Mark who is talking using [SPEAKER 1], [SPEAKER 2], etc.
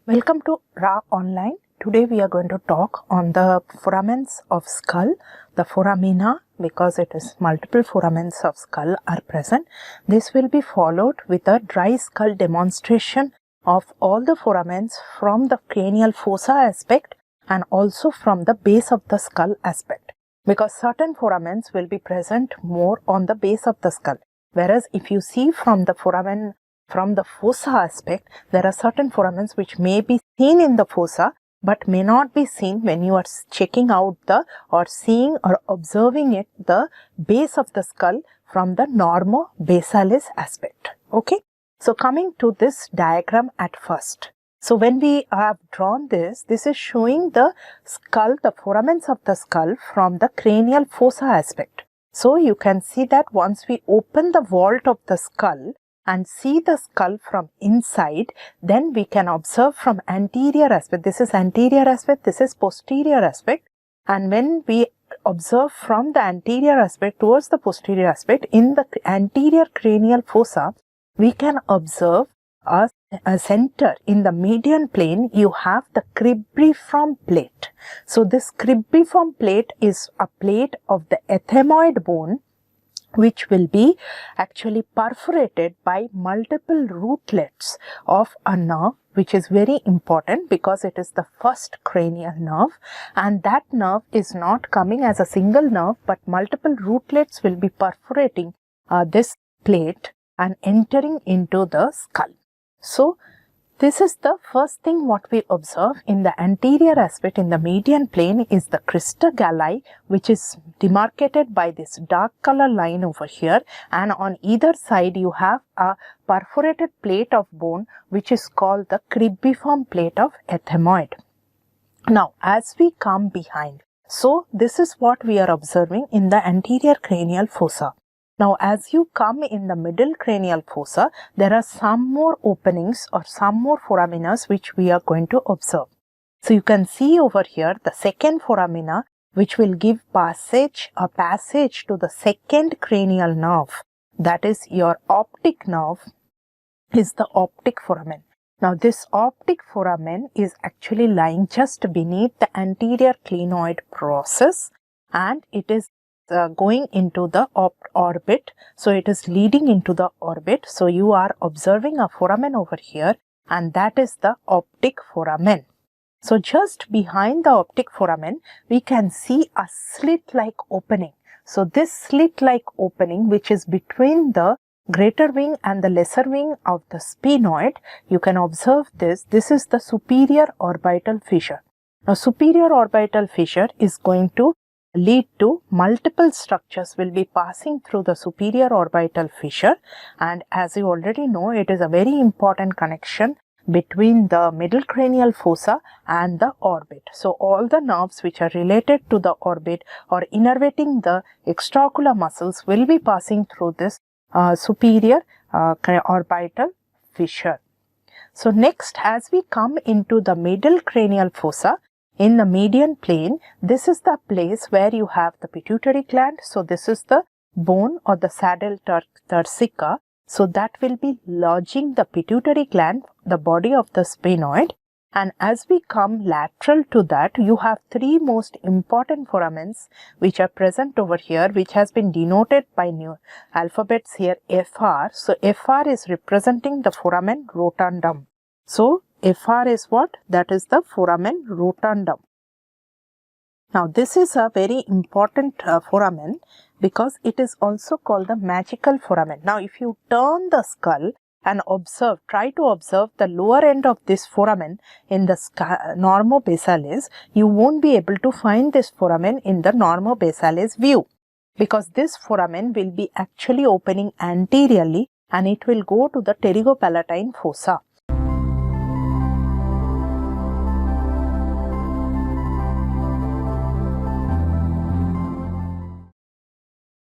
[SPEAKER 1] Welcome to Raaonline. Today we are going to talk on the foramens of skull, the foramina, because it is multiple foramens of skull are present. This will be followed with a dry skull demonstration of all the foramens from the cranial fossa aspect and also from the base of the skull aspect, because certain foramens will be present more on the base of the skull, whereas if you see from the foramen from the fossa aspect, there are certain foramens which may be seen in the fossa but may not be seen when you are checking out the or seeing or observing it the base of the skull from the normo-basalis aspect. Okay, so coming to this diagram at first. So when we have drawn this is showing the skull, the foramens of the skull from the cranial fossa aspect. So you can see that once we open the vault of the skull and see the skull from inside, then we can observe from anterior aspect. This is anterior aspect, this is posterior aspect, and when we observe from the anterior aspect towards the posterior aspect, in the anterior cranial fossa, we can observe a center in the median plane. You have the cribriform plate. So this cribriform plate is a plate of the ethmoid bone which will be actually perforated by multiple rootlets of a nerve, which is very important because it is the first cranial nerve, and that nerve is not coming as a single nerve but multiple rootlets will be perforating this plate and entering into the skull. So this is the first thing what we observe in the anterior aspect. In the median plane is the crista galli, which is demarcated by this dark color line over here, and on either side you have a perforated plate of bone which is called the cribriform plate of ethmoid. Now as we come behind, so this is what we are observing in the anterior cranial fossa. Now as you come in the middle cranial fossa, there are some more openings or some more foraminas which we are going to observe. So you can see over here the second foramina which will give passage to the second cranial nerve, that is your optic nerve, is the optic foramen. Now this optic foramen is actually lying just beneath the anterior clinoid process and it is going into the orbit. So it is leading into the orbit. So you are observing a foramen over here and that is the optic foramen. So just behind the optic foramen we can see a slit-like opening. So this slit-like opening which is between the greater wing and the lesser wing of the sphenoid, you can observe this. This is the superior orbital fissure. Now superior orbital fissure is going to lead to multiple structures will be passing through the superior orbital fissure, and as you already know, it is a very important connection between the middle cranial fossa and the orbit. So all the nerves which are related to the orbit or innervating the extraocular muscles will be passing through this superior orbital fissure. So next, as we come into the middle cranial fossa, in the median plane, this is the place where you have the pituitary gland. So this is the bone or the saddle turcica. So that will be lodging the pituitary gland, the body of the sphenoid. And as we come lateral to that, you have three most important foramens which are present over here, which has been denoted by new alphabets here, FR. So FR is representing the foramen rotundum. So FR is what? That is the foramen rotundum. Now this is a very important foramen because it is also called the magical foramen. Now if you turn the skull and observe, try to observe the lower end of this foramen in the normo-basalis, you won't be able to find this foramen in the normo-basalis view because this foramen will be actually opening anteriorly and it will go to the pterygopalatine fossa.